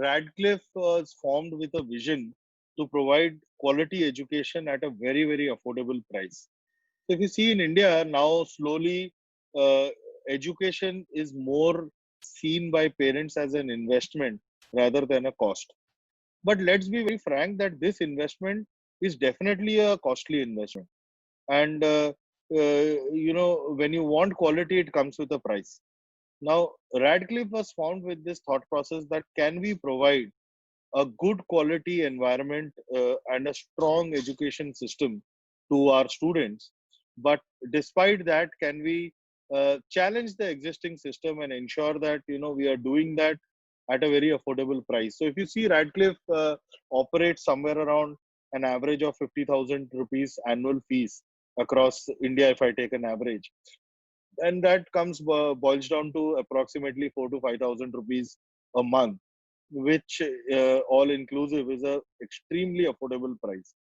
Radcliffe was formed with a vision to provide quality education at a very, very affordable price. So if you see in India now, slowly uh, education is more seen by parents as an investment rather than a cost. But let's be very frank that this investment is definitely a costly investment. And when you want quality, it comes with a price. Now, Radcliffe was found with this thought process that can we provide a good quality environment and a strong education system to our students, but despite that, can we challenge the existing system and ensure that we are doing that at a very affordable price? So if you see, Radcliffe operates somewhere around an average of 50,000 rupees annual fees across India, if I take an average, and that boils down to approximately 4 to 5,000 rupees a month, which all inclusive is a extremely affordable price.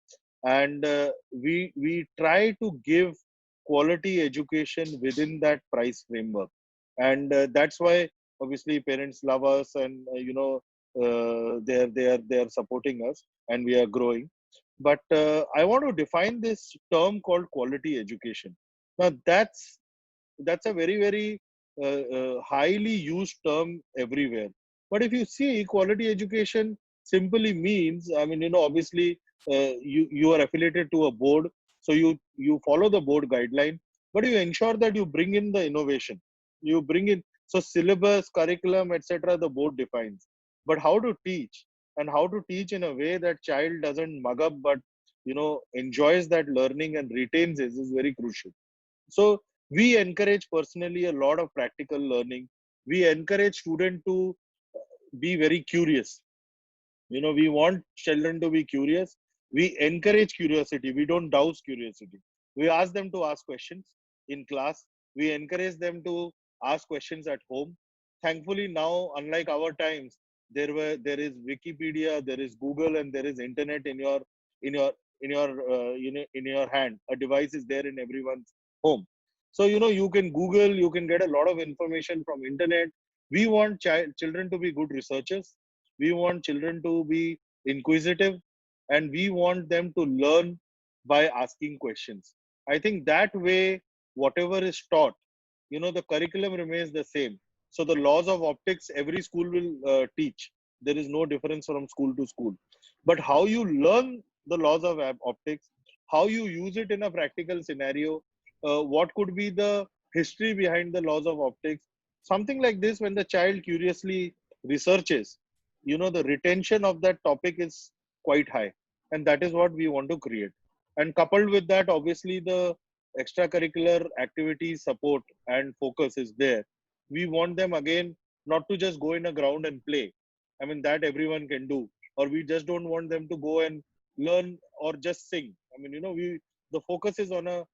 And we try to give quality education within that price framework, and that's why obviously parents love us, and they are supporting us, and we are growing. But I want to define this term called quality education. Now that's a very, very highly used term everywhere. But if you see, quality education simply means, I mean, obviously, you are affiliated to a board, so you follow the board guideline, but you ensure that you bring in the innovation. You bring in, so syllabus, curriculum, etc. The board defines, but how to teach, and how to teach in a way that child doesn't mug up, but enjoys that learning and retains it, is very crucial. So we encourage personally a lot of practical learning. We encourage students to be very curious. We want children to be curious. We encourage curiosity. We don't douse curiosity. We ask them to ask questions in class. We encourage them to ask questions at home. Thankfully, now, unlike our times, there is Wikipedia, there is Google, and there is internet in your in your hand. A device is there in everyone's home. So you can Google, you can get a lot of information from internet. We want children to be good researchers. We want children to be inquisitive, and we want them to learn by asking questions. I think that way, whatever is taught, the curriculum remains the same. So the laws of optics, every school will teach. There is no difference from school to school. But how you learn the laws of optics, how you use it in a practical scenario, what could be the history behind the laws of optics, something like this, when the child curiously researches, the retention of that topic is quite high. And that is what we want to create. And coupled with that, obviously, the extracurricular activity support and focus is there. We want them again not to just go in a ground and play. I mean, that everyone can do. Or we just don't want them to go and learn or just sing. I mean, we the focus is on a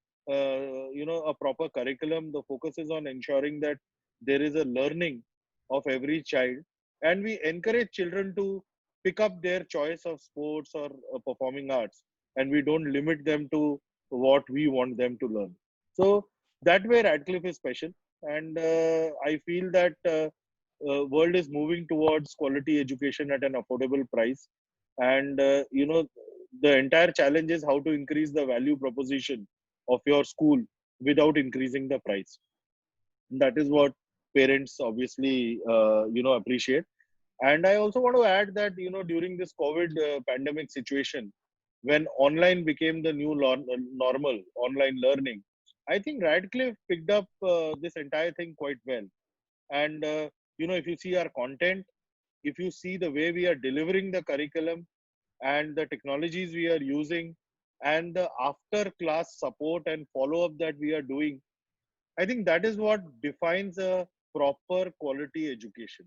proper curriculum. The focus is on ensuring that there is a learning of every child, and we encourage children to pick up their choice of sports or performing arts, and we don't limit them to what we want them to learn. So that way, Radcliffe is special, and I feel that world is moving towards quality education at an affordable price, and the entire challenge is how to increase the value proposition of your school without increasing the price. That is what parents obviously appreciate. And I also want to add that during this COVID pandemic situation, when online became the new normal, online learning, I think Radcliffe picked up this entire thing quite well. And if you see our content, if you see the way we are delivering the curriculum and the technologies we are using, and the after class support and follow up that we are doing, I think that is what defines a proper quality education.